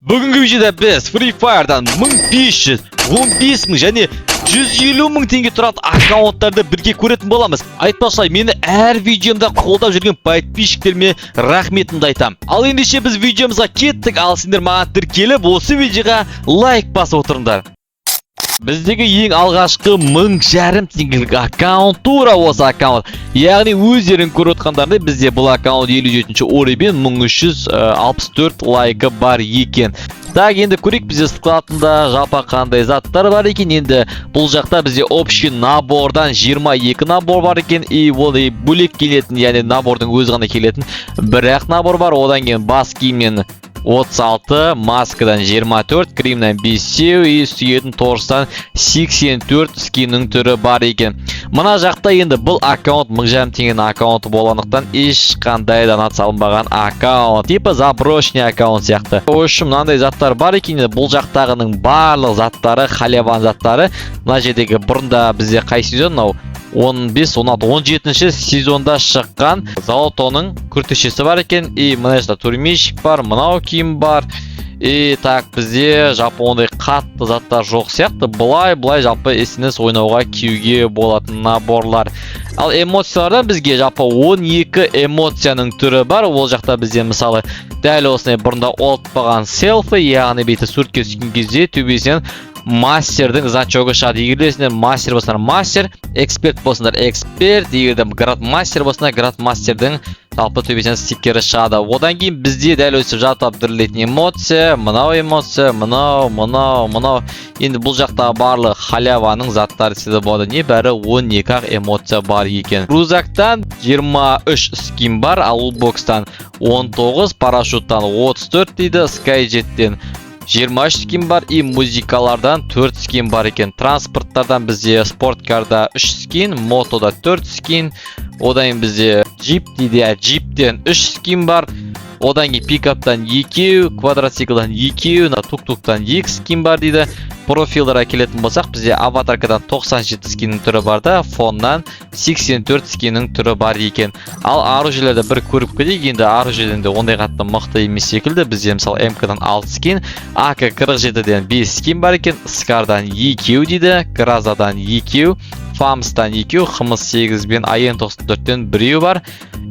Бүгінгі видеода біз Free Fire'дан 1500, 15 мың және 150 мың теңге тұратын аккаунттарды бірге көретін боламыз. Айтпақшы, мені әр видеомда қолдап жүрген подписчиктеріме рахметімді айтам. Ал ендеше біз видеомызға кеттік. Ал сендер маған тіркеліп, осы видеоға лайк басып отырыңдар. Біздегі ең алғашқы 1500 теңгелік аккаунт тура осы аккаунт. Яғни өздерің көріп отқандардай бізде бұл аккаунт 57-ші ораймен 1364 лайкі бар екен. Так, енді көрейік бізде складында жалпы қандай заттар бар екен. Енді бұл жақта бізде общий набордан 22 набор бар екен. И оны бөлек келетін, яғни набордың өзі ғана келетін бір-ақ набор бар. Одан кейін бас киімнен 36, маскадан 24, кремнен 5, и сүйетін торыстан 84 скиннің түрі бар екен. Мына жақта енді бұл аккаунт 1500 теңгенің аккаунты болғандықтан ешқандай донат салынбаған аккаунт. Типа заброшенный аккаунт сияқты. Общем, мынандай заттар бар екен. Бұл жақтағының барлық заттары халяван заттары. Мына жердегі бұрында бізде қай сезон? 15, 16, 17 сезонда шыққан золотоның күртешесі бар екен. И мына жақта турмейшік бар, мынау киім бар. И так, бізде жалпы ондай қатты заттар жоқ сияқты. Бұлай жалпы СНС ойнауға киюге болатын наборлар. Ал эмоциялардан бізге жалпы 12 эмоцияның түрі бар. Ол жақта бізде мысалы дәл осындай бұрында отпаған селфи, яғни бейті суретке түскен кезде төбесінен мастердің значогы шығады. Егер сендер мастер болсаңдар мастер, эксперт болсаңдар эксперт, егер градмастер болсаңдар градмастердің жалпы төбесінен стикері шығады. Одан кейін бізде дәл өсіп жатып дүрлейтін эмоция, мынау эмоция, мынау. Енді бұл жақта барлық халяваның заттары сізді болады. Небәрі 12 эмоция бар екен. Рузактан 23 скин бар, ал улбокстан 19, парашюттан 34 дейді, скайджеттен 23 скин бар, и музыкалардан 4 скин бар екен. Транспорттардан бізде спорткарда 3 скин, мотода 4 скин, одан бізде джип дейді, джиптен 3 скин бар, одан кейін пикаптан 2, квадроциклдан 2, тук-туктан 2 скин бар дейді. Профилдарға келетін болсақ, бізде аватаркадан 97 скиннің түрі бар да, фоннан 84 скиннің түрі бар екен. Ал оружиелерді бір көріп кетейік. Енді оружиелерінде ондай қатты мықты емес секілді. Бізде мысалы МК-дан 6 скин, АК-47-ден 5 скин бар екен, Скардан 2 дейді, Гразадан 2, Фамстан 2, Хымыз 8 бен АЕН-94-тен 1 бар.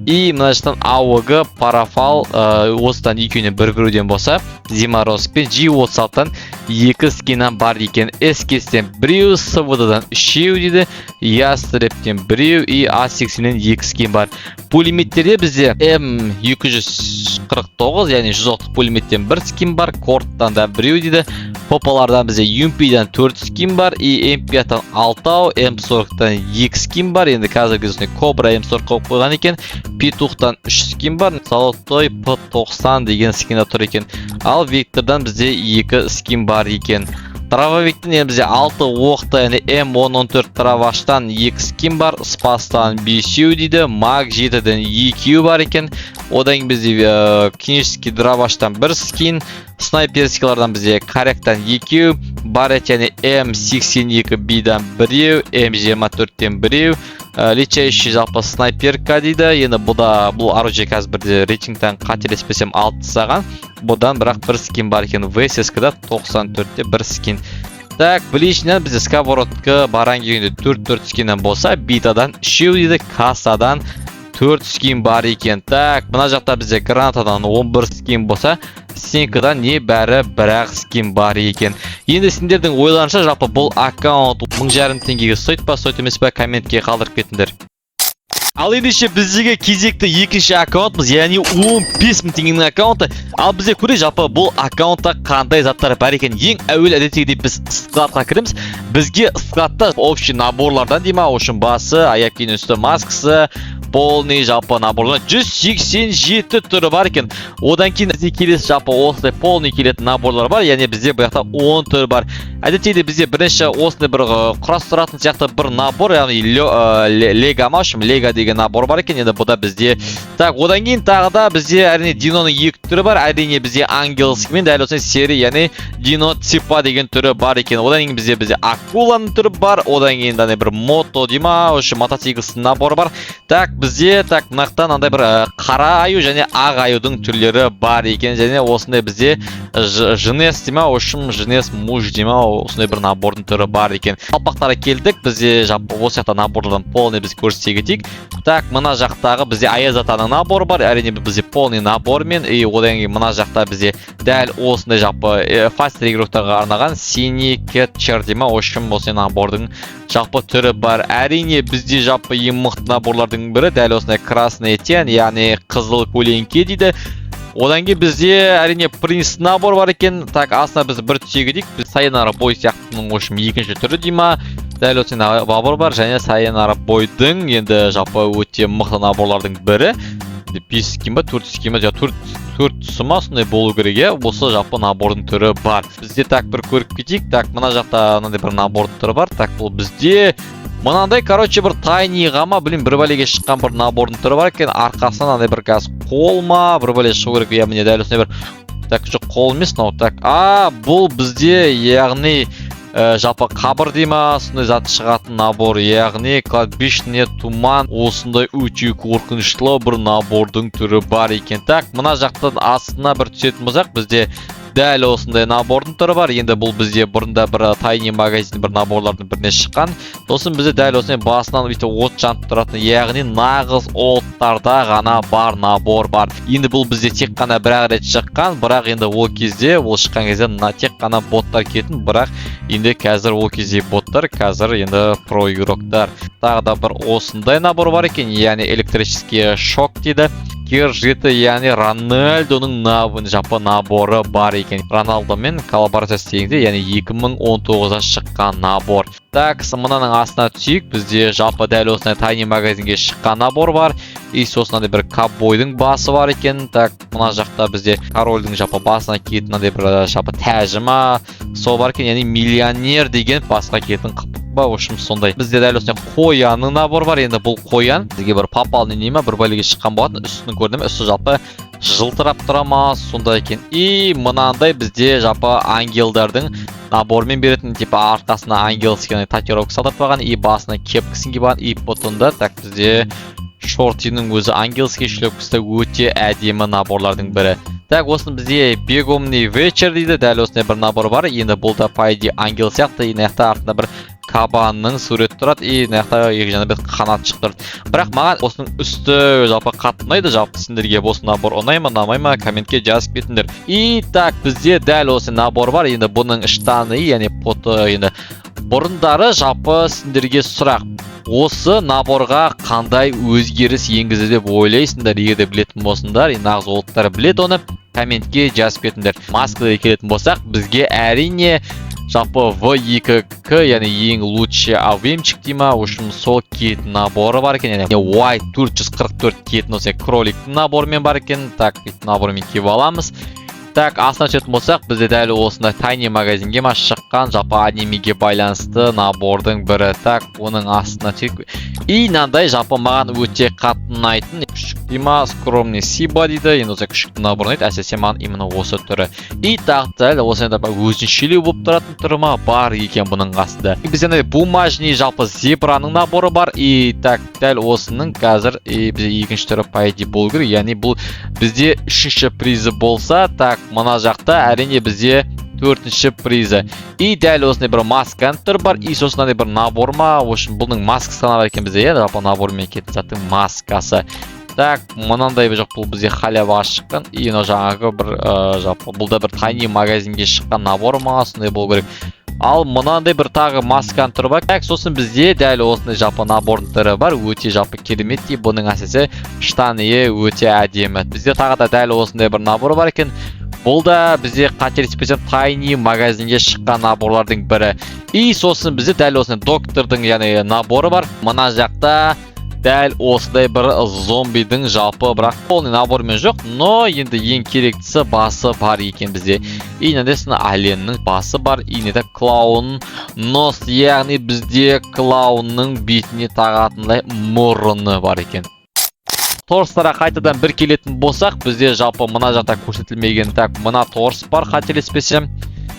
И мына жақтан АОГ, Парафал, осыдан 2-не бір көруден болса, Зиморозк пен G36-тан 2 скиннан бар екен. СКС-тен 1, СВД-дан 3 дейді, Ястрептен 1 и А80-нен 2 скин бар. Пулеметтерде бізде М249, яғни 100 пулеметтен 1 скин бар, Корттан да 1 дейді. Попалардан бізде UMP-дан 4 скин бар, и MP5-тан 6, М40-тан 2 скин бар. Енді қазіргі кезінде Кобра М40 қойып қойған екен. Петухтан 3 скин бар, Золотой П90 деген скинда тұр екен. Ал Виктордан бізде 2 скин бар екен. Травовиктен бізде 6 оқты, яғни М114 траваштан 2 скин бар, Спастан 5 дейді, Маг 7-ден 2 бар екен. Одан бізде кинешский драваштан 1 скин, снайперскилардан бізде Коректан 2, Барет, яғни М82Б-дан 1, М24-тен 1, лечающий жалпы снайперка дейді. Енді бұл оружие қазір бірде рейтингтен қателеспесем 6 саған. Бұдан бірақ 1 скин бар екен. ВССК-да 94-те 1 скин. Так, ближнен бізде сковородка баран кегенде 4 скиннен болса, битадан 3 дейді, кассадан 4 скин бар екен. Так, мына жақта бізде гранатадан 11 скин болса, Сенкадан не бәрі бір-ақ скин бар екен. Енді сендердің ойларынша жалпы бұл аккаунт 1500 теңгеге стоит па, стоит емес па, комментке қалдырып кетіңдер. Ал ендеше біздегі кезекті екінші аккаунтымыз, яғни 15000 теңгенің аккаунты. Ал бізде көрейік жалпы бұл аккаунтта қандай заттар бар екен. Ең әуел әдеттегідей біз складқа кіреміз. Бізге складта общий наборлардан дейма, ошын басы, аяқ киім үсті маскасы, полный жалпы наборлар 187 түрі бар екен. Одан кейін бізде келесі жалпы осындай полный келетін наборлар бар, яғни бізде бұяқта 10 түрі бар. Әдеттегідей бізде бірінші осындай бір құрастыратын сияқты бір набор, яғни Лего деген набор бар екен. Енді бұда бізде так, одан кейін тағы да бізде әрине Диноның 2 түрі бар. Әрине бізде ангельский мен дәл осындай серия, яғни Дино Ципа деген түрі бар екен. Одан кейін бізде Акуланың түрі бар. Одан кейін бір мото дейма, мотоциклсының наборы бар. Так, бізде мынақтан андай бір қара аю және ақ аюдың түрлері бар екен, және осындай бізде жынес дейма, ошым жынес муж дейма, осындай бір набордың түрі бар екен. Қалпақтары келдік, бізде осы жақта наборлардан полный біз көрсете кетейік. Мына жақтағы бізде Аяз атаның наборы бар, әрине бізде полный набормен, и одан кейін мына жақта бізде дәл осындай фаст тренировкаға арнаған синий кетчер дейма, ошым осындай набордың түрі бар. Әрине бізде ең мықты наборлардың бірі дәл осындай красный тен, яғни қызыл көлеңке дейді. Одан кейін бізде әрине принц набор бар екен. Астына біз бір түсеге дейік. Біз сайынара бой сияқтының екінші түрі дейма. Дәл осындай набор бар, және сайынара бойдың енді өте мықты наборлардың бірі. 5 схема, 4 схема, 4 тұсыма сондай болу керек. Осы набордың түрі бар. Бізде бір көріп кетейік. Мына жақта мынандай бір набордың түрі бар. Бұл бізде мынандай, бір тайниға ма, бір бәлеге шыққан бір набордың түрі бар екен. Арқасынан андай бір қол ма, бір бәле шығу керек. Міне дәл осындай бір жоқ қол емес, бұл бізде яғни қабір дейма, сондай заты шығатын набор, яғни кладбищный туман, осындай өте қорқынышлы бір набордың түрі бар екен. Мына жақтан астына бір түсетін болсақ, бізде дәл осындай набордың түрі бар. Енді бұл бізде бұрында бір тайни магазин бір наборлардың біріне шыққан. Сосын бізде дәл осындай басынан от жанып тұратын, яғни нағыз оттарда ғана бар набор бар. Енді бұл бізде тек қана бір рет шыққан, бірақ енді ол кезде, ол шыққан кезде тек қана боттар кетін, бірақ енді қазір ол кезде боттар, қазір енді про игроктар. Тағы да бір осындай набор бар екен, яғни электрический шок дейді. Жеті, яғни Рональдоның наборы бар екен. Роналдомен коллаборация істегенде, яғни 2019-да шыққан набор. Мынаның астына түсейік, бізде дәл осындай тайни магазинге шыққан набор бар. И сосын бір каббойдың басы бар екен. Мына жақта бізде корольдің басына киетін бір тәжіма сол бар екен, яғни миллионер деген басқа киетін сондай. Бізде дәл осындай қоянның набор бар. Енді бұл қоян бізге бір попалный нема, бір бәлеге шыққан болатын. Үстін көрдім, үсті жылтырап тұра ма, сондай екен. И мынандай бізде ангелдардың набормен беретін, арқасына ангелский татуировка салдырып қойған, и басына кепкісін киген, и потонда бізде шортиның өзі ангелский шлепкісі өте әдемі наборлардың бірі. Осыны бізде бегомный вечер дейді, дәл осындай бір набор бар. Енді бұл да пайди ангел сияқты, и наяқта артында бір кабанның суреті тұрады, и наяқта екі жаны бір қанат шықтырды. Бірақ маған осының үсті қатты ұнайды, сендерге осы набор ұнай ма, ұнамай ма, комментке жазып кетіңдер. И бізде дәл осы набор бар. Енді бұның штаны, яғни поты, енді бұрындары сендерге сұрақ. Осы наборға қандай өзгеріс енгізді деп ойлайсыңдар? Егер де білетін болсыңдар, нағыз олттар біледі оны, комментке жазып кетіңдер. Маскаға келетін болсақ, бізге әрине V2K, яғни ең лучший авемчик дейма, ошым сол киетін наборы бар екен, яғни White 444 киетін осы кроликтің наборымен бар екен. Наборымен киіп аламыз. Астына түсетін болсақ, бізде дәл осындай тайни магазинге шыққан анимеге байланысты набордың бірі. Оның астына түсейік. И мынандай маған өте қатты ұнайтын күшік дейма, скромный сиба дейді. Енді осы күшіктің наборы ұнайды, әсіресе маған именно осы түрі. И дәл осындай өзіншелеу болып тұратын түрі бар екен бұның қасында. Бізде бумажный зебраның наборы бар. И дәл осының қазір бізде екінші түрі пайди болу керек. Яғни бұл бізде үшінші призы болса, мына жақта әрине бізде төртінші призы. И дәл осындай бір масканың түрі бар. И сосын бір набор ма, бұның маскасы бар екен бізде, набормен кетті заттың маскасы. Мынандай бұл бізде халяваға шыққан. И жаңағы бұл да бір тайни магазинге шыққан набор ма, сондай болу керек. Ал мынандай бір тағы масканың түрі бар. Сосын бізде дәл осындай набордың түрі бар. Өте керемет дейді. Бұның әсіресе штаны өте әдемі. Бізде тағы да дәл осындай бір набор бар екен. Бұл да бізде қателеспесем тайни магазинге шыққан наборлардың бірі. И сосын бізде дәл осындай доктордың наборы бар. Мына жақта дәл осындай бір зомбидің бірақ полный набормен жоқ, но енді ең керектісі басы бар екен бізде. И нәдесін аленнің басы бар, и нәді клаунның нос, яғни бізде клаунның бетіне тағатындай мұрыны бар екен. Торстарға қайтадан бір келетін болсақ, бізде мына жақта көрсетілмеген мына торс бар, қателеспесем.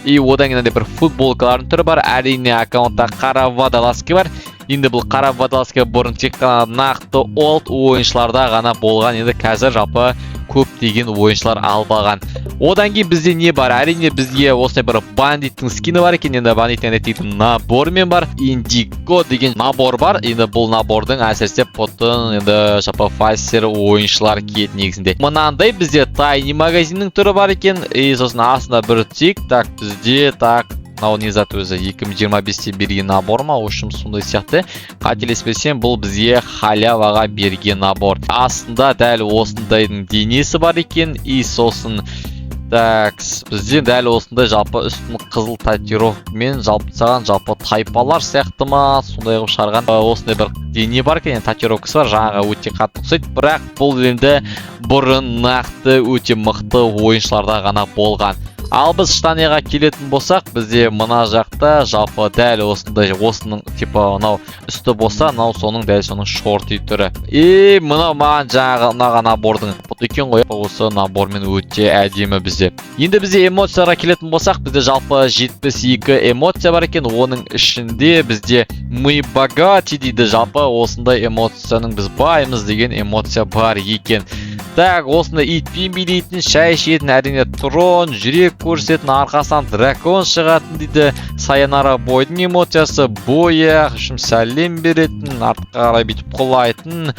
И одан кейін бір футболкалардың түрі бар. Әрине аккаунтта қара водолазка бар. Енді бұл қара водолазка бұрын тек қана нақты олд ойыншыларда ғана болған. Енді қазір жалпы көптеген ойыншылар алып алған. Одан кейін бізде не бар? Әрине бізде осындай бір бандиттің скины бар екен. Енді бандиттің әдеттейтін набормен бар. Индиго деген набор бар. Енді бұл набордың әсіресе потын енді жалпы файсер ойыншылар киетін негізінде. Мынандай бізде тайни магазиннің түрі бар екен. Сосын астында бір тик. Так бізде мынау не зат өзі 2025-те берген набор ма? Ошым сондай сияқты. Қателеспесем, бұл бізге халяваға берген набор. Астында дәл осындайдың денесі бар екен. Сосын бізде дәл осындай жалпы үстін қызыл татуировкамен жалпысаған жалпы тайпалар сияқты ма? Сондай қылып шығарған. Осындай бір дене бар екен, татуировкасы бар. Жаңағы өте қатты ұқсайды. Бірақ бұл енді бұрын нақты өте мықты ойыншыларда ғана болған. Ал біз штанеға келетін болсақ, бізде мына жақта жалпы дәл осындай, осының типа мынау үсті болса, мынау соның дәл соның шорты түрі. Мынау маған жаңағы ұнаған набордың екен ғой. Осы набормен өте әдемі бізде. Енді бізде эмоцияға келетін болсақ, бізде жалпы 72 эмоция бар екен. Оның ішінде бізде мы богаты дейді. Жалпы осындай эмоцияның біз баймыз деген эмоция бар екен. Осында итпен билейтін, шай ішетін, әрине трон, жүрек көрсететін, арқасынан дракон шығатын дейді. Саянара бойдың эмоциясы, бояқ, сәлем беретін, артқа қарай бүйтіп құлайтын,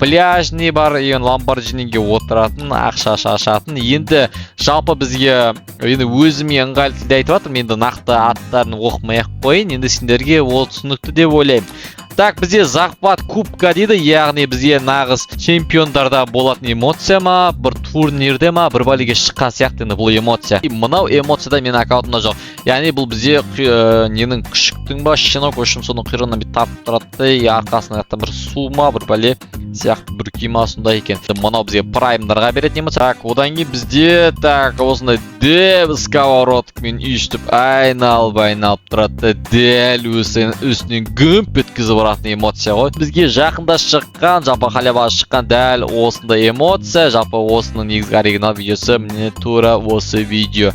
пляжный бар, ламборджиниге отыратын, ақша шашатын. Енді жалпы бізге өзіме ыңғайлы тілде айтып жатырмын, енді нақты аттарын оқымай-ақ қойын, енді сендерге ол түсінікті деп ойлаймын. Бізде захват кубка дейді, яғни бізге нағыз чемпиондарда болатын эмоция ма, бір турнирде ма, бір бәлеге шыққан сияқты бұл эмоция. Мынау эмоцияда менің аккаунтымда жоқ. Яғни бұл бізге ненің күшіктің ба, щенок өшім соның қиырынан бір тартып тұрады, арқасына бір су ма, бір бәле сияқты бір кима сондай екен. Мынау бізге праймдарға беретін эмоция. Одан кейін бізде осындай дәл сковородкамен үйістіп айналып тұрады, дәл үстінен гүмп еткізіп баратын эмоция ғой. Бізге жақында шыққан, жалпы халяваға шыққан дәл осындай эмоция. Жалпы осының негізгі оригинал видеосы міне тура осы видео.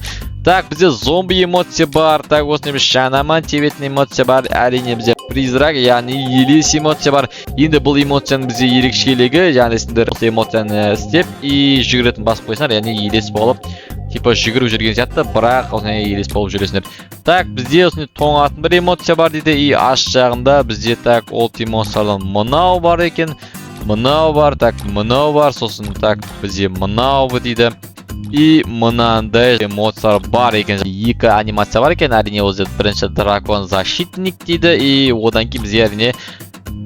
Бізде зомби эмоция бар. Осындай шанаман тебетін эмоция бар. Әрине бізде призрак, яғни елес эмоция бар. Енді бұл эмоцияның бізде ерекшелігі, яғни сендер осы эмоцияны істеп жүгіретін басып қойсыңдар, яғни елес болып типа жүгіріп жүрген сияқты, бірақ осындай елес болып жүресіңдер. Бізде осындай тоңатын бір эмоция бар дейді. Аш жағында бізде ол эмоциялардан мынау бар екен, мынау бар, мынау бар, сосын бізде мынау дейді. Мынандай эмоциялар бар екен. Екі анимация бар екен. Әрине өзі бірінші дракон защитник дейді. Одан кейін бізде әрине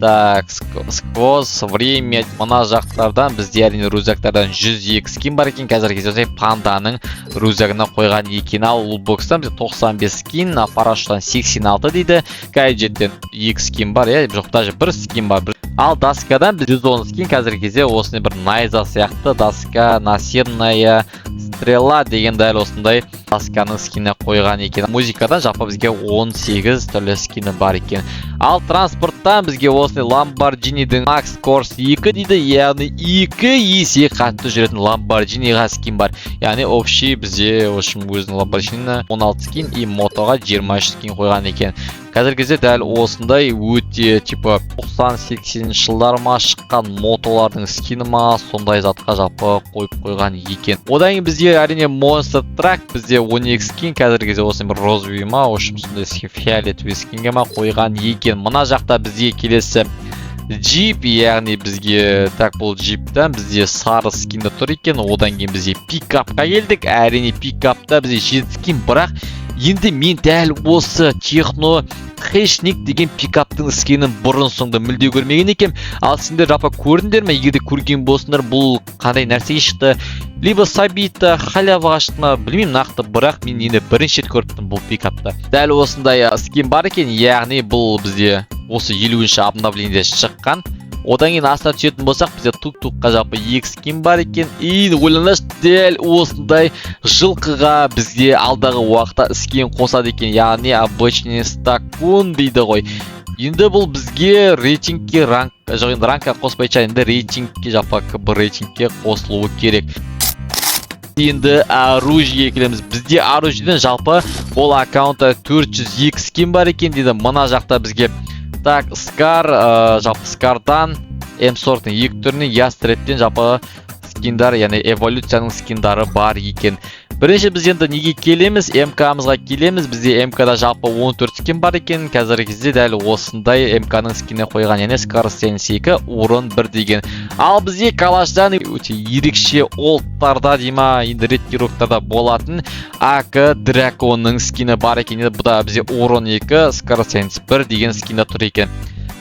сквозь время мына жақтардан бізде әрине рюкзактардан 102 скин бар екен. Қазір кезде панданың рюкзагына қойған екен. Ал лутбокстан бізде 95 скин, парашюттан 86 дейді. Гаджеттен 2 скин бар, жоқ даже 1 скин бар. Ал доскадан біз 110 скин. Қазір кезде осындай бір найза сияқты доска, насерная стрела деген дәл осындай досканың скині қойған екен. Музыкадан жалпы бізге 18 түрлі скині бар екен. Ал транспорттан бізге осындай ламборджинидің Max Corse 2 дейді, яғни 2 есе қатты жүретін ламборджиниға скин бар. Яғни общий бізде өзінің ламборджинині 16 скин, мотоға 23 скин қойған екен. Қазір кезде дәл осындай өте типа 90-80 жылдар ма шыққан мотолардың скины ма сондай затқа жалпы қойып қойған екен. Одан кейін бізде әрине Monster Truck бізде 12 скин, қазір кезде осындай бір розовый ма, ошым сондай фиолетовый скинге ма қойған екен. Мына жақта бізге келесі джип, яғни бізге бұл джиптен бізде сары скинді тұр екен. Одан кейін бізде пикапқа келдік. Әрине пикапта бізде 7 скин, бірақ енді мен дәл осы техно хэшник деген пикаптың скинін бұрын соңды мүлде көрмеген екен. Ал сендер жалпы көрдіңдер ме? Егерде көрген болсыңдар, бұл қандай нәрсеге шықты? Либо сабита, халяваға шықты ма? Білмеймін нақты, бірақ мен енді бірінші рет көріптім бұл пикапта. Дәл осындай скин бар екен, яғни бұл бізде осы 50-ші обновлениеде шыққан. Одан кейін астына түсетін болсақ, бізде тук-тукқа жалпы 2 скин бар екен. Ойланыш дәл осындай жылқыға бізде алдағы уақытта скин қосады екен, яғни обычный стакун дейді ғой. Енді бұл бізге рейтингке ранка қоспайша, енді рейтингке жалпы бір рейтингке қосылуы керек. Енді оружие келеміз. Бізде оружиеден жалпы ол аккаунтта 402 скин бар екен дейді. Мына жақта бізге Так, Скар, жалпы Скардан М40-ның 2 түрінен Ястрептен жалпы скиндар, яғни эволюцияның скиндары бар екен. Бірінші біз енді неге келеміз? МК-мызға келеміз. Бізде МК-да жалпы 14 скин бар екен. Қазіргі кезде дәл осындай МК-ның скиніне қойған, яғни скорость 2 урон 1 деген. Ал бізде калашдан өте ерекше олттарда дейма, енді редкировкада болатын АК Драконның скині бар екен. Бұл да бізде урон 2, скорость 1 деген скинда тұр екен.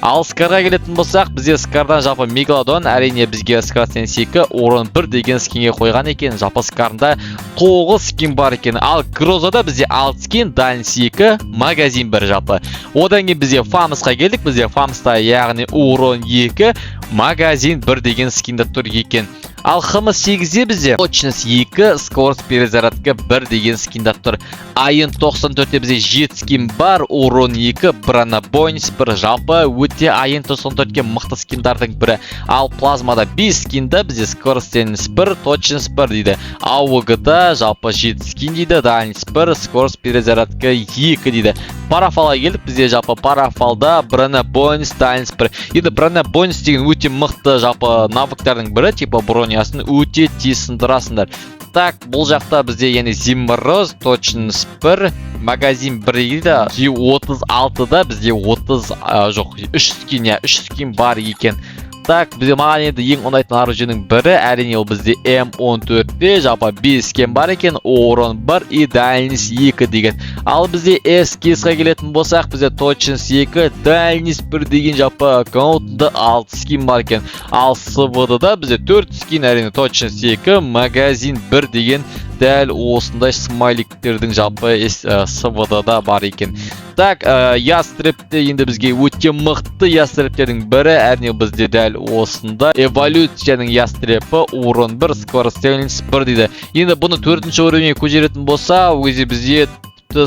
Ал Скарға келетін болсақ, бізде Скардан жалпы Мегалодон, әрине бізге скорость 2, урон 1 деген скинге қойған екен. Жалпы Скарында 9 скин бар екен. Ал Грозада бізде 6 скин, дальность 2, магазин 1 жалпы. Одан кейін бізде Фамусқа келдік. Бізде Фамуста яғни урон 2, магазин 1 деген скинда тұр екен. Ал Хм8-де бізде точность 2, скорость перезарядка 1 деген скинда тұр. Айын 94-те бізде 7 скин бар, урон 2, бронебойность 1, жалпы өте айын 94-ке мықты скиндардың бірі. Ал плазмада 5 скинда бізде скорость 1, точность 1 дейді. АОГ-да жалпы 7 скин дейді, дальность 1, скорость перезарядка 2 дейді. Парафалға келіп, бізде жалпы парафалда бронебойность, дальность 1. Енді бронебойность деген өте мықты жалпы навыктардың бірі, типа бронясын өте тез сындырасыңдар. Так, бұл жақта бізде яғни Зиммороз, точность 1, магазин 1 дейді. 36-да бізде 3 скин бар екен. Так, бізде маған енді ең ұнайтын оружиенің бірі, әрине ол бізде М14-те жалпы 5 скин бар екен, урон 1 и дальность 2 деген. Ал бізде СКС-ға келетін болсақ, бізде точность 2, дальность 1 деген жалпы аккаунтында 6 скин бар екен. Ал СВД-да бізде 4 скин, әрине точность 2, магазин 1 деген дәл осындай смайликтердің жалпы СВД-да бар екен. Так, Ястрепте енді бізге өте мықты Ястрептердің бірі, әрине бізде дәл осында эволюцияның Ястрепі урон 1, скорость 1 дейді. Енді бұны 4-ші уровенге көтеретін болса, өзі бізде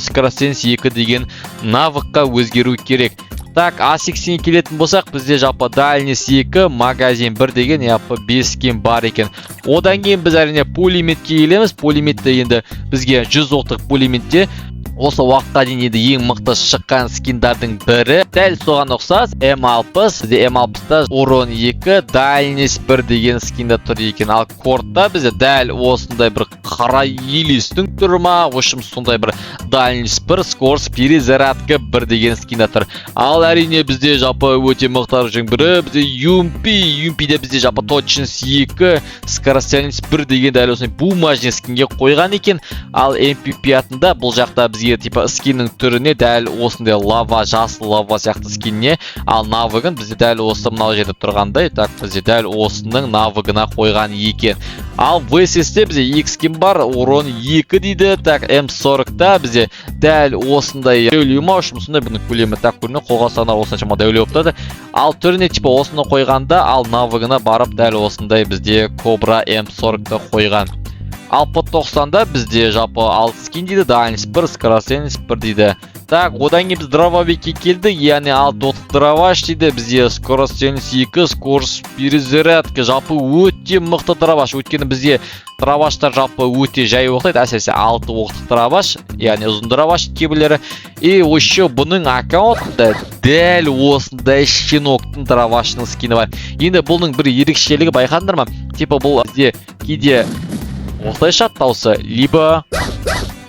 скорость 2 деген навыкқа өзгеру керек. Так, А80-ге келетін болсақ, бізде жалпы дальность 2, магазин 1 деген жалпы 5 скин бар екен. Одан кейін біз әрине пулеметке келеміз. Пулеметте енді бізге 100 оқтық пулеметте осы уақытқа дейін енді ең мықты шыққан скиндардың бірі. Дәл соған ұқсас М60, бізде М60-та урон 2, дальность 1 деген скинда тұр екен. Ал кортта бізде дәл осындай бір қара елестің түрі ма, общем сондай бір дальность 1, скорость перезарядка 1 деген скинда тұр. Ал әрине бізде жалпы өте мықты оружиенің бірі, бізде Юмпиде бізде жалпы точность 2, скорость 1 деген дәл осындай бумажный скинге қойған екен. Ал MP5-ында бұл жақта бізге типа скиннің түріне дәл осындай лава, жасыл лава сияқты скинне, ал навыгын бізде дәл осы мынау жерде тұрғандай, так бізде дәл осының навыгына қойған екен. Ал ВСС-те бізде X скин бар, урон 2 дейді. Так, М40-та бізде дәл осындай дөйлеу ма, сондай бұның көлемі так көріне, қолға сағына осыншама дөйлеу оптады. Ал түріне типа осыны қойғанда, ал навыгына барып дәл осындай бізде Кобра М40-та қойған. Ал P90-да бізде жалпы 6 скин дейді, дальность 1, скорость 1 дейді. Так, одан кейін біз дрововикке келдік, яғни 6 оттық дроваш дейді, бізде скорость 2, скорость перезарядка, жалпы өте мықты дроваш. Өйткені бізде дроваштар жалпы өте жай оқтайды, әсіресе 6 оқтық дроваш, яғни ұзын дроваш кебілері. И еще бұның аккаунтында дәл осындай щеноктың дровашының скині бар. Енді бұның бір ерекшелігі байқадыңдар ма? Типа бұл бізде кейде осылайша таусы, либо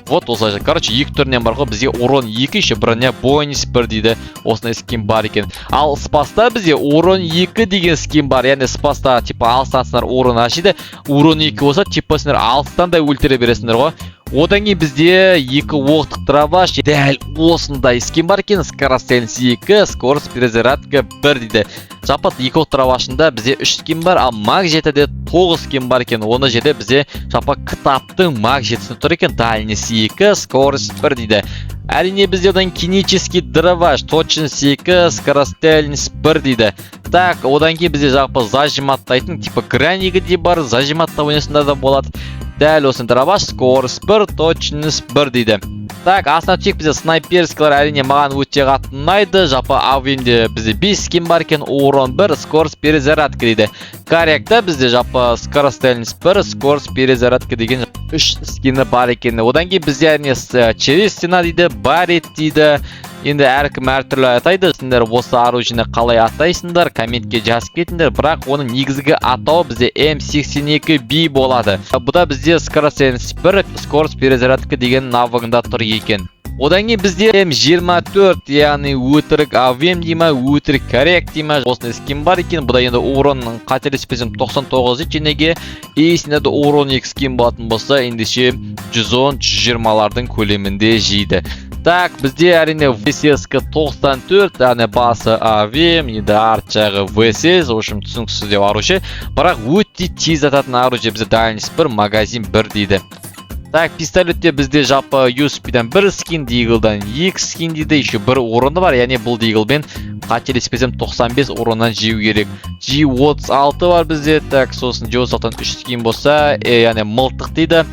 вот осылайша. Короче, екі түрінен бар ғой, бізде урон 2, еще бронебойность 1 дейді, осындай скин бар екен. Ал спаста бізде урон 2 деген скин бар, яғни спаста типа алыстан сынар урон ашиды, урон 2 болса типа сынар алыстан да өлтіре бересіңдер ғой. Одан кейін бізде 2 оқтық дроваш, дәл осындай скин бар екен, скорость 2, скорость перезарядка 1 дейді. Жалпы 2 оқтық дровашында бізде 3 скин бар, ал маг 7-де 9 скин бар екен. Оны жерде бізде жалпы кітаптың маг 7-сі тұр екен, дальность 2, скорость 1 дейді. Әрине бізде одан кинетический дроваш, точность 2, скорость 1 дейді. Так, одан кейін бізде жалпы зажиматтайтын, типа гранигі де бар, зажиматта ойнасында да болады. Дәл осы дроваш, скорость 1, точность 1 дейді. Так, астына тек бізде снайперскілер әрине маған өте қатты ұнайды. Жалпы Авенде бізде 5 скин бар екен, урон 1, скорость перезарядка дейді. Корректа бізде жалпы скорость 1, скорость перезарядка деген 3 skini бар екен. Одан кейін бізде через стена дейді, барет дейді. Енді әркім әртүрлі атайды. Сендер осы оружиені қалай атайсыңдар, комментке жазып кетіңдер. Бірақ оның негізгі атауы бізде М82B болады. Бұда бізде скорость 1, скорость перезарядка деген навыгында тұр екен. Одан кейін бізде М24, яғни өтірік авем дейма, өтірік коррект дейма. Осындай скин бар екен. Бұда енді уронның қателеспесем 99 женеге, есінде де урон 2 скин болатын болса, ендеше 110-120-лардың көлемінде жейді. Так, бізде әрине VSS 94, яғни басы авем, енді арт жағы VSS, в общем, түсініксіз деп оружие. Бірақ өте тез ататын оружие, бізде дальность 1, магазин 1 дейді. Так, пистолетте бізде жалпы USP-дан 1 скин, Deagle'дан 2 скин дейді, еще 1 орыны бар, яғни бұл Deagle'бен қателеспесем 95 орыннан жеу керек. G36 бар бізде, так, сосын G36-тан 3 скин болса, яғни мылтық дейді.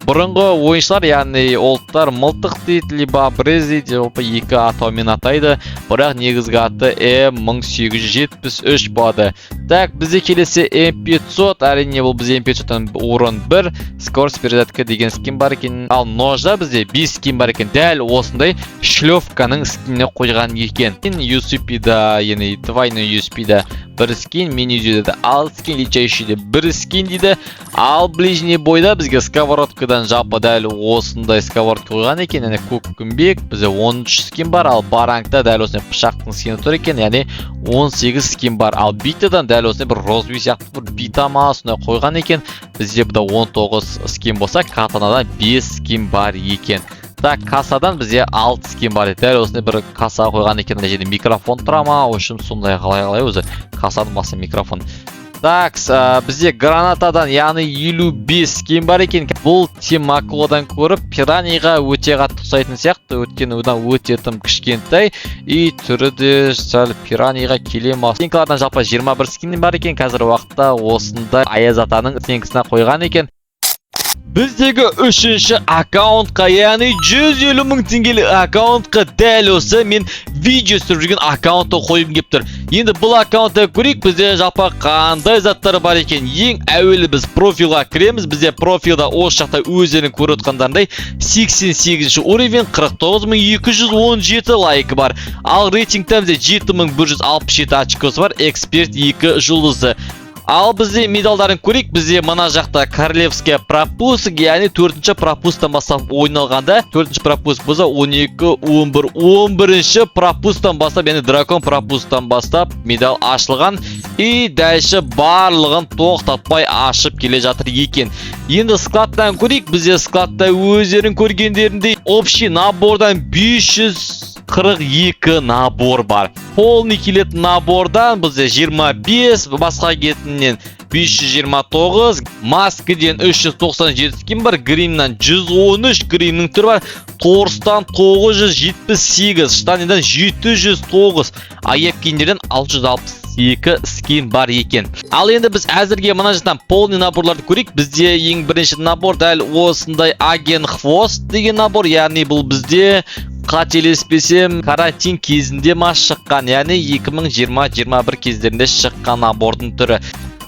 Бұрынғы ойыншылар, яғни олдтар мылтық дейді, либо абрез дейді, жалпы 2 атаумен атайды, бірақ негізгі аты М1873 болады. Так, бізде келесі М500, әрине бұл бізде М500-тан орын 1, скорость перезарядка деген скин бар екен. Ал ножда бізде 5 скин бар екен, дәл осындай шлёвканың скиніне қойған екен. USP-да, яғни двойной USP-да 1 скин, мини-жүзеді 6 скин, лечающийде 1 скин дейді. Ал ближний бойда бізге сковородкадан жалпы дәл осындай сковородка қойған екен, яғни көк күмбек, бізде 13 скин бар, ал барангта дәл осындай пышақтың скины тұр екен, яғни 18 скин бар. Ал битадан дәл осындай бір розби сияқты бір бита ма сондай қойған екен, бізде бұда 19 скин болса, катанадан 5 скин бар екен. Так, кассадан бізде 6 скин бар еді, дәл осындай бір касса қойған екен, мына жерде микрофон тұра ма, общем, сондай қалай өзі кассаның басы микрофон. Так, бізде гранатадан, яғни 55 скин бар екен. Бұл Тимаклодан көріп, пираниға өте қатты ұқсайтын сияқты, өткені одан өте тым кішкентай, и түрі де сәл пираниға келем. Скинкалардан жалпы 21 скин бар екен, қазір уақытта осындай Аяз атаның скинкасына қойған екен. Біздегі 3-ші аккаунтқа, яғни 150 мың теңгелі аккаунтқа дәл осы мен видео түсіріп жүрген аккаунтты қойып кеп тұр. Енді бұл аккаунтты көрейік, бізде жалпы қандай заттар бар екен. Ең әуелі біз профилға кіреміз. Бізде профилда осы жақта өздерің көріп отқандарындай 88-ші уровень, 49217 лайк бар. Ал рейтингта бізде 7167 очкосы бар, эксперт 2 жұлдызы. Ал бізде медалдарын көрейік, бізде мына жақта королевская пропуск, яғни 4-ші пропусктан бастап ойналғанда, 4-ші пропуск болса 12, 11, 11-ші пропусктан бастап, яғни дракон пропусктан бастап медал ашылған, и дәлші барлығын тоқтатпай ашып келе жатыр екен. Енді складтан көрейік, бізде складта өздерін көргендеріндей общий набордан 542 набор бар. Полный келетін набордан бізде 25, басқа кетінен 529, маскіден 397 скин бар, гримнан 113 гримнің түрі бар, торстан 978, штанидан 709, аяп киімдерден 662 скин бар екен. Ал енді біз әзірге мына жақтан полный наборларды көрейік. Бізде ең бірінші набор дәл осындай агент хвост деген набор, яғни бұл бізде қателеспесем карантин кезінде ма шыққан, яғни 2020-21 кездерінде шыққан набордың түрі.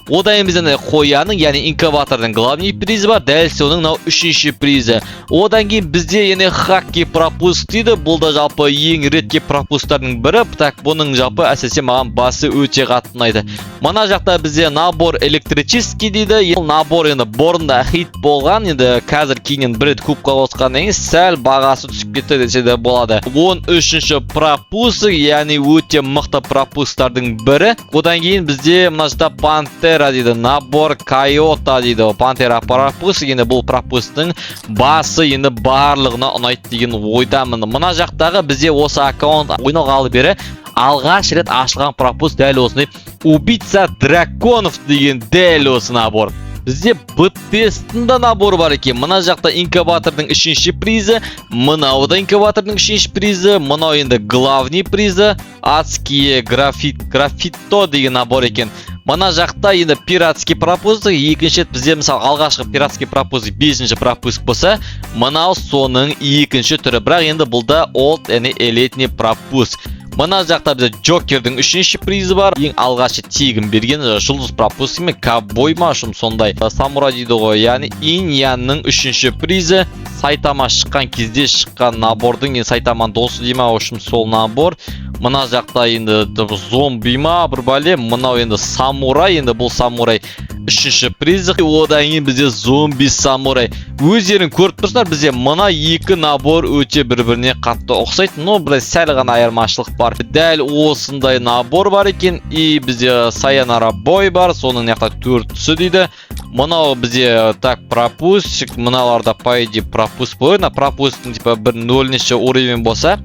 Одан бізден қояның, яғни инкубатордың главный призі бар, дәл соның 3-ші призі. Одан кейін бізде яғни хакки пропуск дейді, бұл да жалпы ең редке пропусктардың бірі. Так, бұның жалпы әсіресе маған басы өте қатты ұнайды. Мына жақта бізде набор электрический дейді. Набор енді бұрында хит болған, енді қазір кейінен бір рет кубқа қосқаннан кейін сәл бағасы түсіп кетті десе де болады. 13-ші пропуск, яғни өте мықты пропусктардың бірі. Одан кейін бізде мына жақта Пантера дейді, набор Койота дейді. Пантера пропуск, енді бұл пропусктың басы енді барлығына ұнайды деген ойдамын. Мына жақтағы бізде осы аккаунт ойналғалы бері алғаш рет ашылған пропуск дәл осындай убийца драконов деген дәл осы набор. Бізде Б5-тің да набор бар екен. Мына жақта инкубатордың 3-ші призі, мынау да инкубатордың 3-ші призі, мынау енді главный призі, адские графитто деген набор екен. Мына жақта енді пиратский пропуск, екінші бізде мысалы алғашқы пиратский пропуск 5-ші пропуск болса, мынау соның екінші түрі. Бірақ енді бұл да олд, яғни элитный пропуск. Мына жақта бізде Джокердің 3-ші призі бар. Ең алғашы тегін берген жұлдыз пропуски мен ковбой ма сондай. Самурай дейді ғой, яғни Иньянның 3-ші призі. Сайтама шыққан кезде шыққан набордың Сайтаманың досы дейма, сол набор. Мына жақта енді зомби ма бір бәле, мынау енді самурай, енді бұл самурай 3-ші призі. Одан кейін бізде зомби самурай. Өздерің көріп тұрсыздар, бізде мына екі набор өте бір-біріне қатты ұқсайды, но бір сәл ғана айырмашылық бар. Дәл осындай набор бар екен, и бізде Сайонара бой бар, соның яқта 4 түсі дейді. Мынау бізде так пропуск, мыналарда по идее пропуск болады. На пропусктың типа бір 0-ші уровень болса,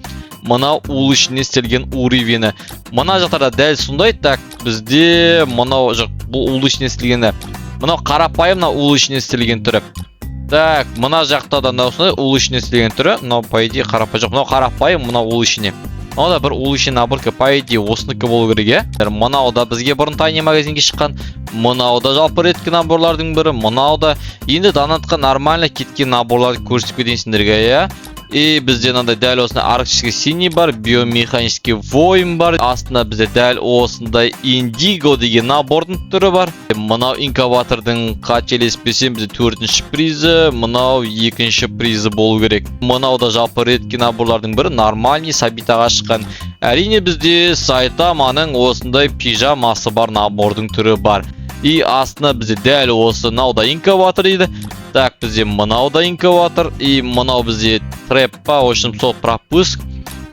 мынау улучшение істелген уровені. Мына жақтарда дәл сондай. Так, бізде мынау бұл улучшение істелгені. Мынау қарапайым, мынау улучшение істелген түрі. Так, мына жақта да сондай улучшение істелген түрі. Мынау по идее қарапайым жоқ. Мынау қарапайым, мынау улучшение. Мынау да бір улучшение наборка, по идее осыныкі болу керек. Мынау да бізге бұрын тайни магазинге шыққан. Мынау да жалпы реткі наборлардың бірі. Мынау да енді данатқа нормально кеткен наборларды көрсетіп кетейін сендерге. И бізде мынандай дәл осындай арктический синий бар, биомеханический воин бар. Астында бізде дәл осындай индиго деген набордың түрі бар. Мынау инкубатордың қателеспесем бізде 4-ші призі, мынау 2-ші призі болу керек. Мынау да жалпы реткі наборлардың бірі, нормальный сабитаға шыққан. Әрине бізде Сайтаманың осындай пижамасы бар набордың түрі бар. И астына бізде дәл осы мынау да инкубатор дейді. Так, бізде мынау да инкубатор, и мынау бізде треппа, ошым сол пропуск.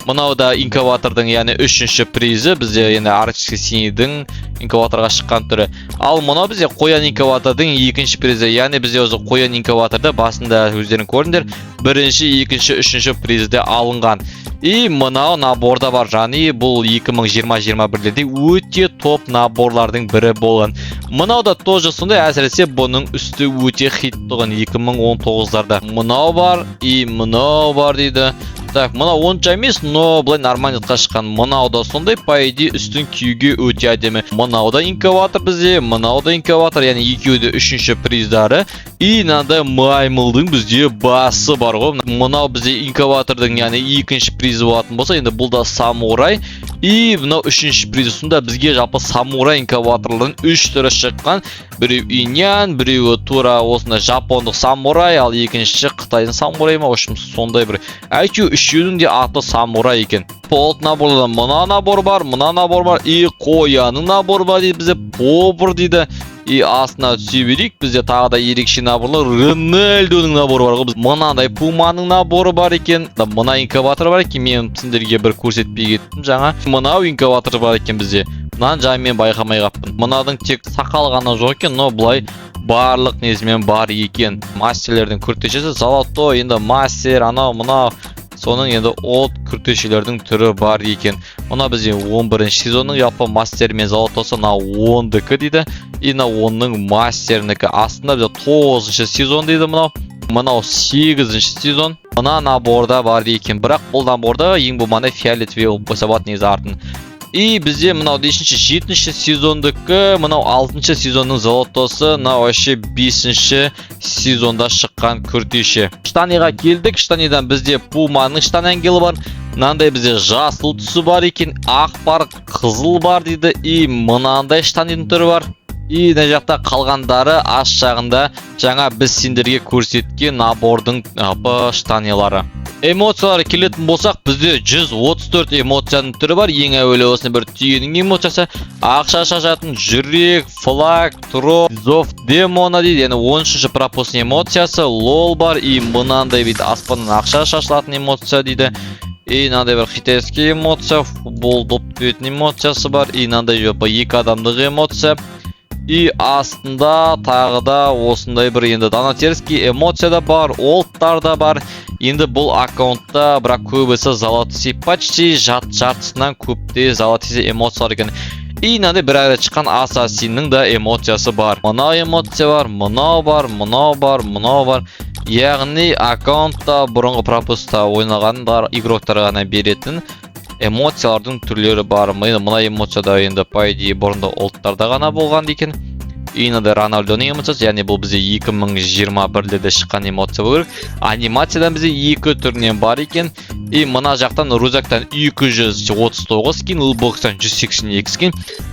Мынау да инкубатордың, яғни 3-ші призі, бізде енді арктический синийдің инкубаторға шыққан түрі. Ал мынау бізде қоян инкубатордың 2-ші призі, яғни бізде өзі қоян инкубаторды басында өздерің көрдіңдер, 1-ші, 2-ші, 3-ші призде алынған. И мынау наборда бар, яғни бұл 2020-21-лерде өте топ наборлардың бірі болған. Мынау да тоже сондай, әсіресе бұның үсті өте хит тұғын 2019-ларда. Мынау бар, и мынау бар дейді. Так, мынау онша емес, но бұлай нормальнетқа шыққан. Мынау да сондай, по идее үстін күйге өте әдемі. Мынау да инкубатор бізде, мынау да инкубатор, яғни екеуі де 3-ші приздары. И мынандай маймылдың бізде басы бар ғой. Мынау бізде инкубатордың, яғни 2-ші призі болатын болса, енді бұл да самурай. И мынау 3-ші призі. Сонда бізге жалпы самурай инкубаторлардың 3 түрі шыққан. Біреу иньян, біреуі тура осындай жапондық самурай, ал 2-ші Қытайдың самурай ма, ошым сондай бір. Әйтеу үшеудің де аты самурай екен. Полт набордан мына набор бар, мына набор бар, и қояның набор бар дейді бізде, побыр дейді. И астына түсе берейік, бізде тағы да ерекше наборлар, Рональдоның наборы бар ғой. Мынандай пуманың наборы бар екен. Мына инкубатор бар екен, мен сендерге бір көрсетпей кеттім жаңа. Мынау инкубатор бар екен бізде. Мынаны жаңа мен байқамай қаппын. Мынаның тек сақал ғана жоқ екен, но бұлай барлық незімен бар екен. Мастерлердің күртешесі золото, енді мастер, анау мынау. Соның енді от күртешелердің түрі бар екен. Мына бізде 11-ші сезонның жалпы мастер мен золотосы на 10-дікі дейді. И на 10-ның мастернікі. Астында бізде 9-ші сезон дейді мынау. Мынау 8-ші сезон. Мына наборда бар екен. Бірақ бұл наборда ең болмағанда фиолетовый болып қойса болады негізі артын. И бізде мынау 7-ші сезондікі, мынау 6-ші сезонның золотосы, мынау 5-ші сезонда шыққан күртеше. Штаниға келдік, штанидан бізде пуманың штан әңгелі бар. Мынандай бізде жасыл түсі бар екен, ақ бар, қызыл бар дейді, и мынандай штанидың түрі бар. И мына жақта қалғандары аш жағында жаңа біз сендерге көрсеткен набордың штанилары. Эмоциялары келетін болсақ, бізде 134 эмоцияның түрі бар. Ең әуелі осыны бір түйенің эмоциясы, ақша шашатын жүрек, флаг, троп, зов демона дейді. Яғни 13-ші пропуск эмоциясы, лол бар. И мынандай дейді аспаннан ақша шашылатын эмоция дейді. И мынандай бір хитейский эмоция, футбол доп түйетін эмоциясы бар. И мынандай екі адамдық эмоция. И астында тағы да осындай бір енді донатерский эмоция да бар, олттар да бар. Енді бұл аккаунтта бірақ көбісі золотый почти жартысынан көпте золотый эмоциялар екен. И мынандай бір әрі шыққан ассасиннің да эмоциясы бар. Мынау эмоция бар, мынау бар, мынау бар, мынау бар. Яғни аккаунтта бұрынғы пропуста ойнағандар игроктарға ғана беретін эмоциялардың түрлері бар. Мына эмоцияда енді по идее бұрында олттарда ғана болған екен. Иныда Ronaldo'ның эмоциясы, яғни бұл бізде 2021-де шыққан эмоция болу керек. Анимациядан бізде 2 түрінен бар екен. И мына жақтан рюкзактан 239 скин, лутбокстан 182 скин,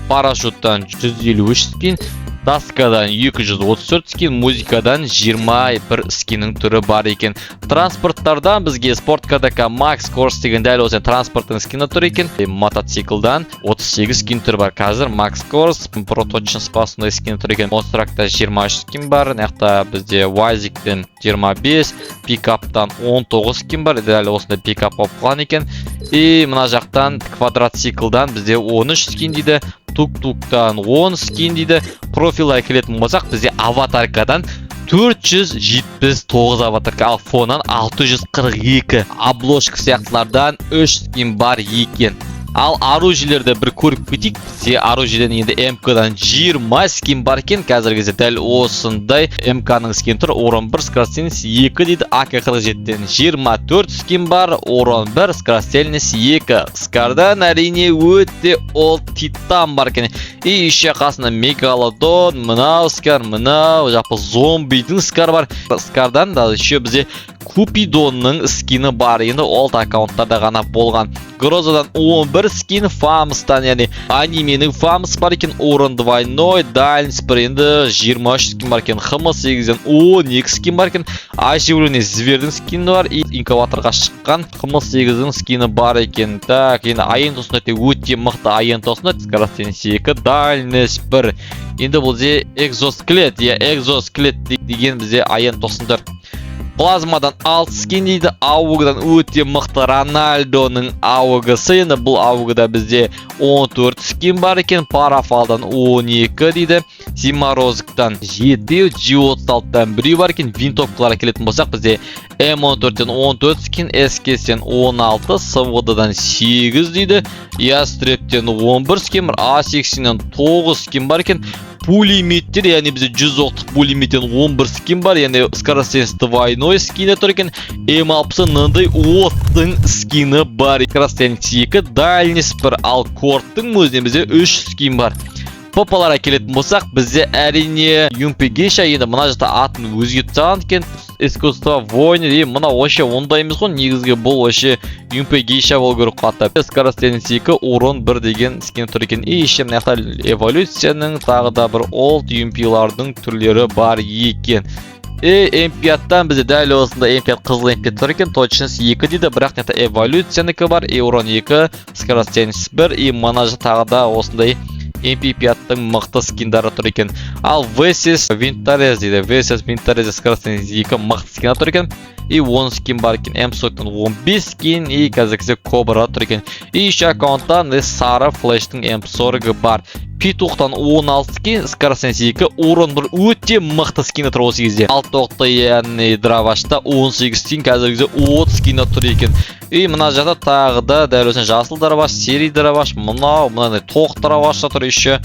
парашюттан 153 скин, таскадан 234 скин, музыкадан 21 скиннің түрі бар екен. Транспорттардан бізге спорткадaka Max Course деген дәл осы транспорттың скині тұр екен. Мотоциклдан 38 скин түрі бар. Қазір Max Course, Prototype спасындай скин тұр екен. Monster'да 23 скин бар. Нәқта бізде Wazik'тен 25, Pickup'тан 19 скин бар. Дәл осындай Pickup опқан екен. И мына жақтан квадроциклдан бізде 13 скин дейді. Тук-туктан 10 скин дейді. Профилға келетін болсақ, бізде аватаркадан 479 аватарка, ал фоннан 642, обложка сияқтылардан 3 скин бар екен. Ал оружиелерді бір көріп кетейік. Бізде оружиеден енді МК-дан 20 скин бар екен. Қазіргі кезде дәл осындай МК-ның скин тұр. Орон 1, скоростельность 2 дейді. АК-47-ден 24 скин бар. Орон 1, скоростельность 2. Скардан әрине өте ол титан бар екен. И еще қасында мегалодон, мынау скар, мынау жапы зомбидің скар бар. Скардан да еще бізде Купидонның скины бар. Енді олд аккаунттарда ғана болған. Грозадан 11 скин, Фамстан, яғни анименің Фамс бар екен. Орын двойной, дальность енді 23 скин бар екен. ХМ8-ден 12 скин бар екен. Оживленный звердің скины бар. И инкубаторға шыққан ХМ8-дің скины бар екен. Так, енді Аентосын өте мықты Аентосын. Скоростельность 2, дальность 1. Енді бұл зе экзоскелет, экзоскелет деген бізде Аентосындар. Плазмадан 6 скин дейді. Ауғыдан өте мықты Ronaldo'ның ауғысы. Енді бұл ауғыда бізде 14 скин бар екен. Парафалдан 12 дейді. Зиморозықтан 7, G36-тан 1 бар екен. Винтовкаларға келетін болсақ, бізде М14-тен 14 скин, СКС-тен 16, СВД-дан 8 дейді. Ястребтен 11 скин бар. А-80-тен 9 скин бар екен. Пулеметтер, яғни бізде 100 оқтық пулеметтен 11 скин бар, яғни скоростельность двойной скины тұр екен. М60-ныңдай оттың скины бар. Скоростельность 2, дальность 1, ал корттың өзінен бізде 3 скин бар. Попаларға келетін болсақ, бізде әрине Юмпи Гейша, енді мына жақта атын өзгертіп тастаған екен. Искусство войны, мына вообще ондай емес қой, негізгі бұл вообще Юмпи Гейша болу керек қатты. Скоростельность 2, урон 1 деген скин тұр екен. И еще мына жақта эволюцияның тағы да бір олд Юмпилардың түрлері бар екен. М5-тан бізде дәл осында М5 қызыл М5 тұр екен. Точность 2 дейді, бірақ нәқта эволюцияныкі бар. И урон 2, скоростельность 1, и мына жақта тағы да осындай MP5-тың мықты скиндары тұр екен. Ал VSS Винторез дейді. VSS Винторез скоростельность 2 мықты скин тұр екен. И 10 скин бар екен. М40-тан 15 скин. И қазіргізе Кобра тұр екен. И еще аккаунттан сары флештің М40 бар. Петухтан 16 скин, скоростельность 2, урон 1 өте мықты скины тұр осы кезде. Ал тоқты яғни Дравашта 18 скин, қазіргізе 30 скины тұр екен. И мына жақта тағы да дәл осындай жасыл Драваш, серий Драваш, мынандай тоқ Драваш тұр еще.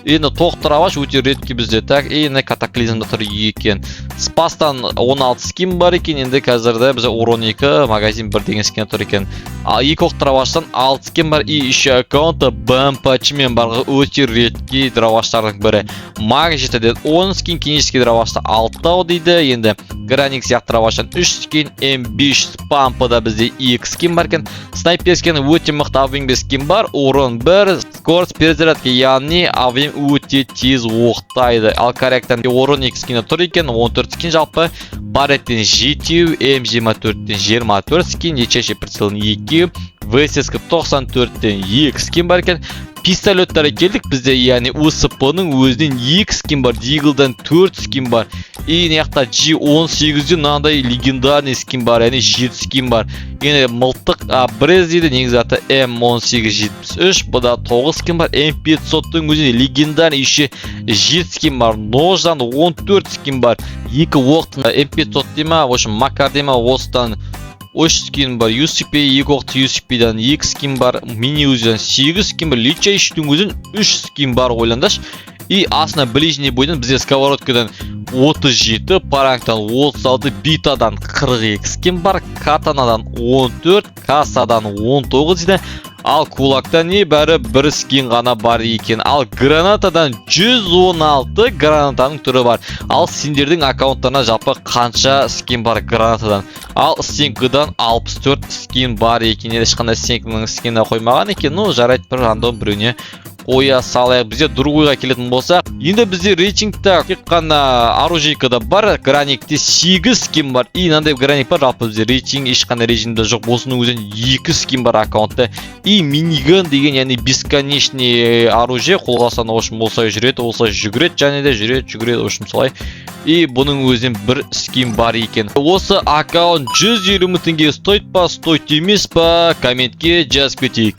Енді тоқ Драваш өте редкі бізде. Так, енді катаклизмда тұр екен. Спастан 16 скин бар екен. Енді қазірде бізде урон 2, магазин 1 деген скин тұр екен. Ал екі Драваштан 6 скин бар. И еще аккаунты БМП-чімен барға өте редкі Драваштардың бірі. Маг 7-ден 10 скин, кинический Дравашта 6 дейді. Енді Граник сияқты Драваштан 3 скин, М5 пампыда бізде 2 скин бар екен. Снайперскин өте мықты авингбе скин бар. Урон 1, скорость перезарядки, яғни авинг өте тез оқтайды. Ал корректан орын 2 скины тұр екен, 14 скин жалпы. Бареттен 7, М24-тен 24 скин, ечеші прицелын 2, ВСС-кі 94-тен 2 скин бар екен. Пистолеттары келдік, бізде яғни УСП-ның өзінен 2 скин бар, Дигылдан 4 скин бар. И неқта G18-ден нандай легендарный скин бар, яғни 7 скин бар. Енді мылтық Брез дейді, негізі аты М1873, бұда 9 скин бар. М500-тың өзінен легендарный еще 7 скин бар. Нождан 14 скин бар. 2 оқтың М500 дейма, в общем, Макар дейма, осыдан 3 скин бар. USP, 2 оқты USP-дан 2 скин бар. Мини-Узидан 8 скин бар. Личайшының өзін 3 скин бар ойландаш. И астына ближний бойдан бізде сковородкадан 37, парангтан 36, битадан 42 скин бар. Катанадан 14, кассадан 19 дейді. Ал кулакта небәрі бір скин ғана бар екен. Ал гранатадан 116 гранатаның түрі бар. Ал сендердің аккаунттарына жалпы қанша скин бар гранатадан? Ал стенкідан 64 скин бар екен. Ешқандай стенкінің скиніне қоймаған екен. Ну, жарайды, бір рандом біреуіне қоя салайық. Бізде другойға келетін болса, енді бізде рейтингта тек қана оружейкада бар, граникте 8 скин бар. И мынандай граник бар, жалпы бізде рейтинг ешқандай режимде жоқ. Осының өзінен 2 скин бар аккаунтта. И миниган деген, яғни бесконечный оружие, қолға алсаң ошым осылай жүреді, осылай жүгіреді, және де жүреді, ошым солай. И бұның өзінен бір скин бар екен. Осы аккаунт 150 мың теңге стоит па, стоит емес па, комментке жазып кетейік.